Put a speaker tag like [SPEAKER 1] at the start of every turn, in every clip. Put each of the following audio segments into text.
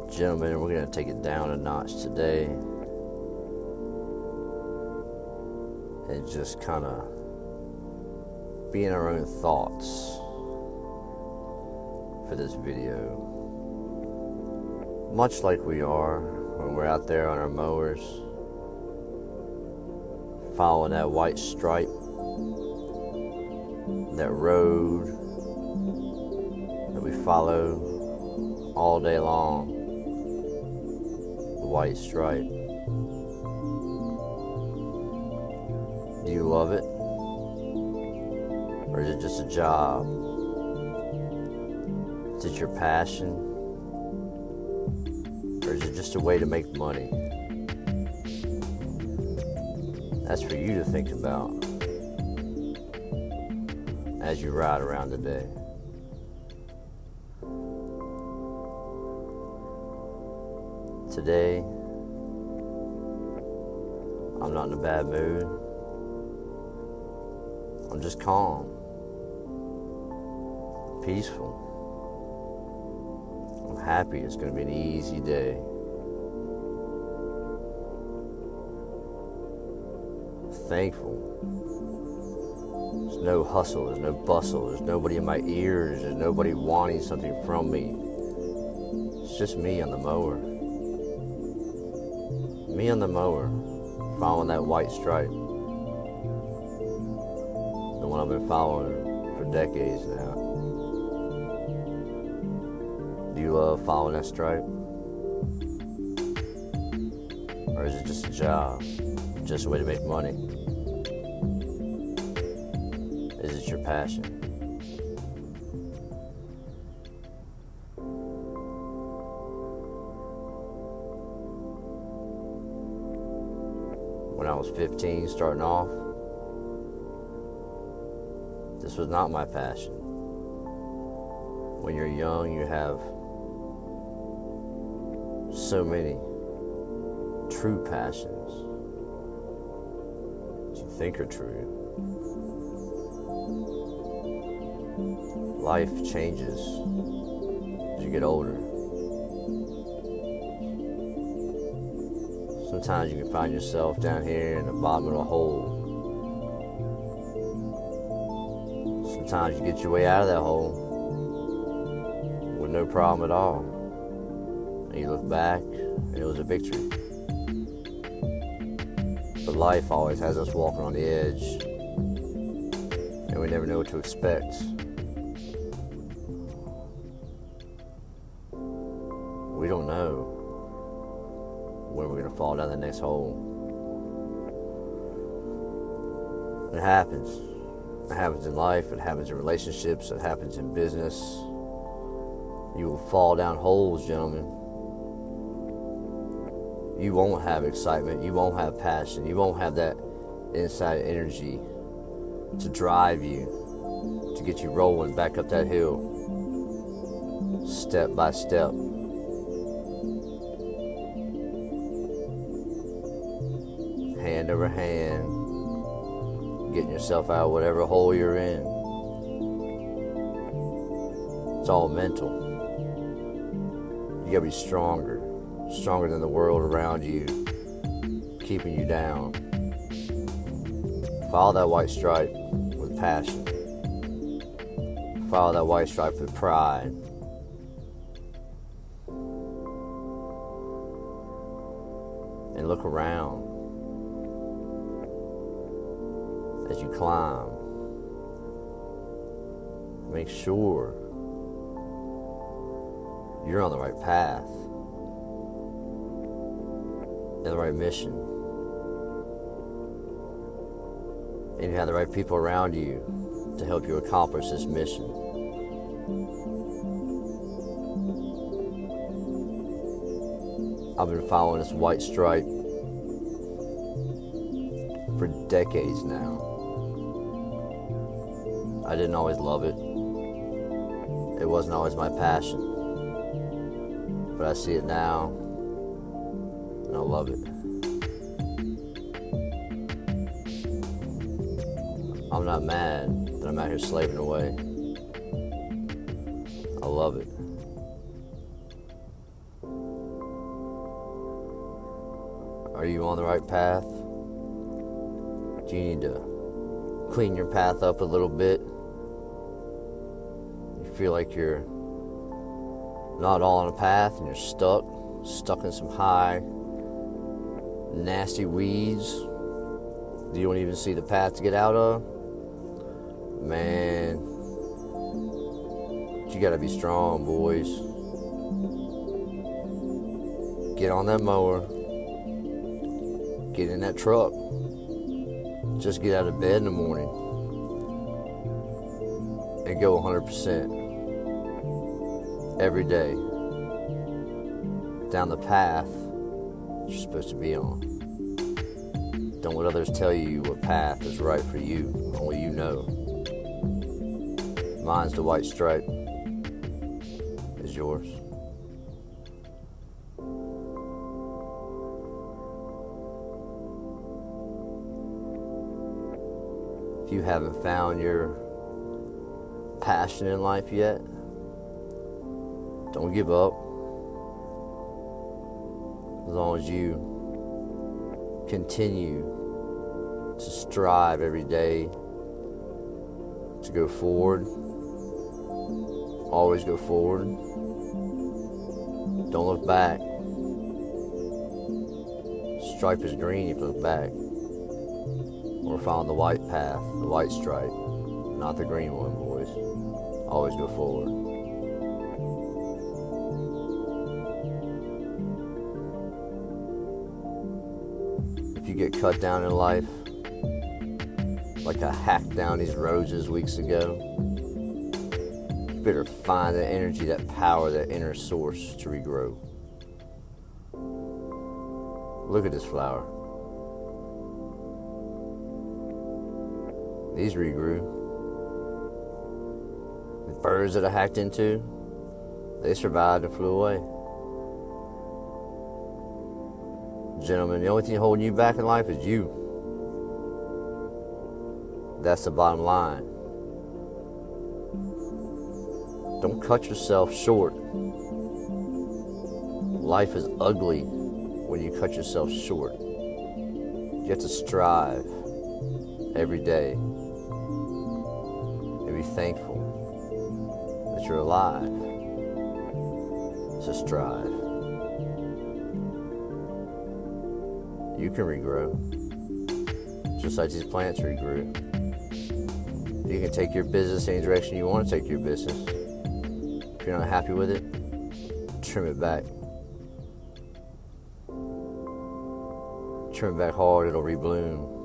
[SPEAKER 1] Gentlemen, we're going to take it down a notch today and just kind of be in our own thoughts for this video. Much like we are when we're out there on our mowers, following that white stripe, that road that we follow all day long, the white stripe. Do you love it? Or is it just a job? Is it your passion? Or is it just a way to make money? That's for you to think about as you ride around today. Today, I'm not in a bad mood. I'm just calm, peaceful. I'm happy it's going to be an easy day. Thankful. There's no hustle, there's no bustle, there's nobody in my ears, there's nobody wanting something from me. It's just me on the mower. Me on the mower, following that white stripe. The one I've been following for decades now. Do you love following that stripe? Or is it just a job? Just a way to make money? Is it your passion? When I was 15, starting off, this was not my passion. When you're young, you have so many true passions that you think are true. Life changes as you get older. Sometimes you can find yourself down here in the bottom of a hole. Sometimes you get your way out of that hole with no problem at all. And you look back and it was a victory. But life always has us walking on the edge, and we never know what to expect. We don't know when we're going to fall down the next hole. It happens. It happens in life, it happens in relationships, it happens in business. You will fall down holes, gentlemen. You won't have excitement, you won't have passion, you won't have that inside energy to drive you, to get you rolling back up that hill, step by step. Hand over hand, getting yourself out of whatever hole you're in. It's all mental. You gotta be stronger than the world around you, keeping you down. Follow that white stripe with passion. Follow that white stripe with pride. And look around as you climb. Make sure you're on the right path, and the right mission, and you have the right people around you to help you accomplish this mission. I've been following this white stripe for decades now. I didn't always love it. It wasn't always my passion. But I see it now, and I love it. I'm not mad that I'm out here slaving away. I love it. you on the right path? Do you need to clean your path up a little bit? You feel like you're not all on a path and you're stuck in some high, nasty weeds you don't even see the path to get out of? Man, you gotta be strong, boys. Get on that mower, get in that truck, just get out of bed in the morning and go 100% every day down the path you're supposed to be on. Don't let others tell you what path is right for you. Only you know. Mine's the white stripe. Is yours. If you haven't found your passion in life yet, don't give up. As long as you continue to strive every day to go forward, always go forward. Don't look back. Stripe is green if you look back. Or following the white path, the white stripe, not the green one, boys. Always go forward. If you get cut down in life, like I hacked down these roses weeks ago, you better find that energy, that power, that inner source to regrow. Look at this flower. These regrew. The birds that I hacked into, they survived and flew away. Gentlemen, the only thing holding you back in life is you. That's the bottom line. Don't cut yourself short. Life is ugly when you cut yourself short. You have to strive every day and be thankful that you're alive. So strive. You can regrow, just like these plants regrew. You can take your business any direction you want to take your business. If you're not happy with it, trim it back. Trim it back hard, it'll rebloom.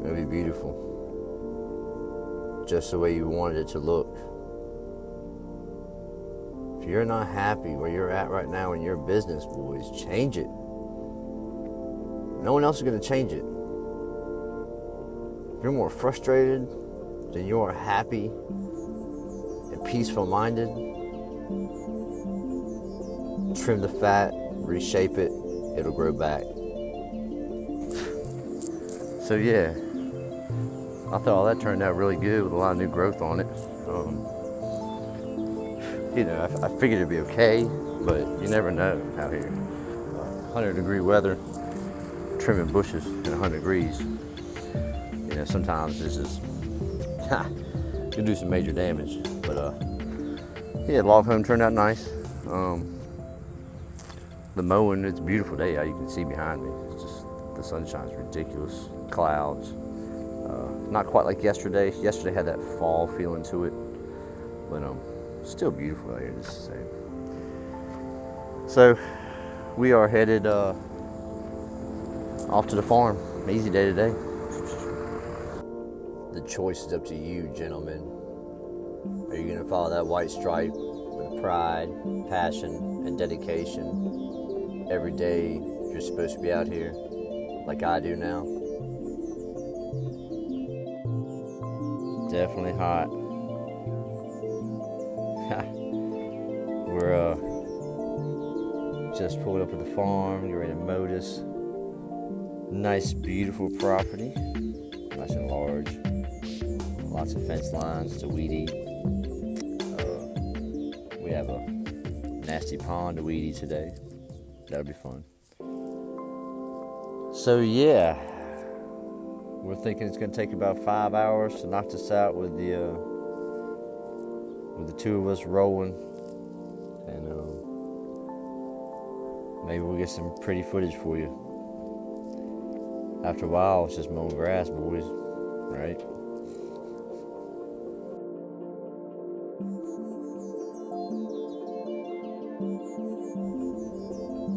[SPEAKER 1] It'll be beautiful. Just the way you wanted it to look. If you're not happy where you're at right now in your business, boys, change it. No one else is going to change it. If you're more frustrated than you are happy and peaceful minded, trim the fat, reshape it, it'll grow back. So yeah, I thought all that turned out really good with a lot of new growth on it. I figured it'd be okay, but you never know out here. 100-degree weather, trimming bushes in 100 degrees. Sometimes this is can do some major damage. But yeah, log home turned out nice. The mowing, it's a beautiful day out. You can see behind me. It's just the sunshine's ridiculous. Clouds. Not quite like yesterday. Yesterday had that fall feeling to it, but still beautiful out here just the same. So we are headed off to the farm. Easy day today. The choice is up to you, gentlemen. Are you going to follow that white stripe with pride, passion, and dedication every day you're supposed to be out here like I do now? Definitely hot. We're just pulled up at the farm, getting ready to mow this nice, beautiful property. Nice and large. Lots of fence lines. It's a weed eat. We have a nasty pond to weed eat today. That'll be fun. So yeah, we're thinking it's going to take about 5 hours to knock this out with the two of us rolling, and maybe we'll get some pretty footage for you. After a while, it's just mowing grass, boys, right?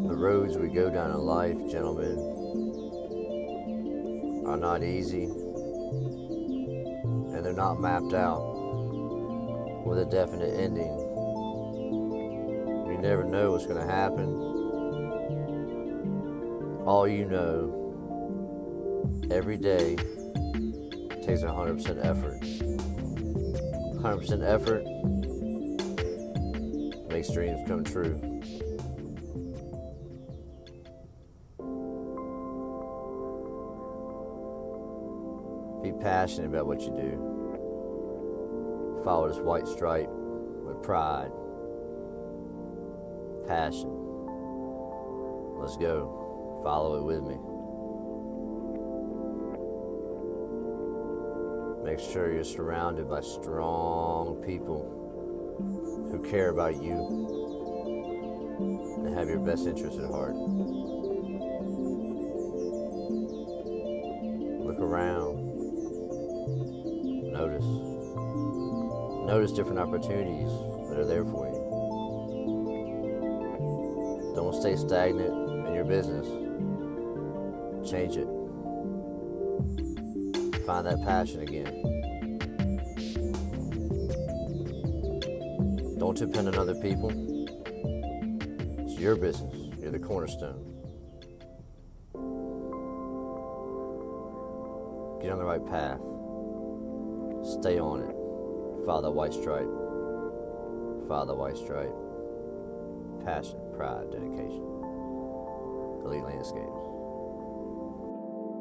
[SPEAKER 1] The roads we go down in life, gentlemen, are not easy, and they're not mapped out with a definite ending. You never know what's going to happen. All you know, every day takes 100% effort. 100% effort makes dreams come true. Be passionate about what you do. Follow this white stripe with pride, passion. Let's go. Follow it with me. Make sure you're surrounded by strong people who care about you and have your best interests at heart. Look around. Notice. Notice different opportunities that are there for you. Don't stay stagnant in your business. Change it. Find that passion again. Don't depend on other people. It's your business. You're the cornerstone. Get on the right path. Stay on it. Follow the white stripe. Follow the white stripe. Passion, pride, dedication. Elite Landscapes.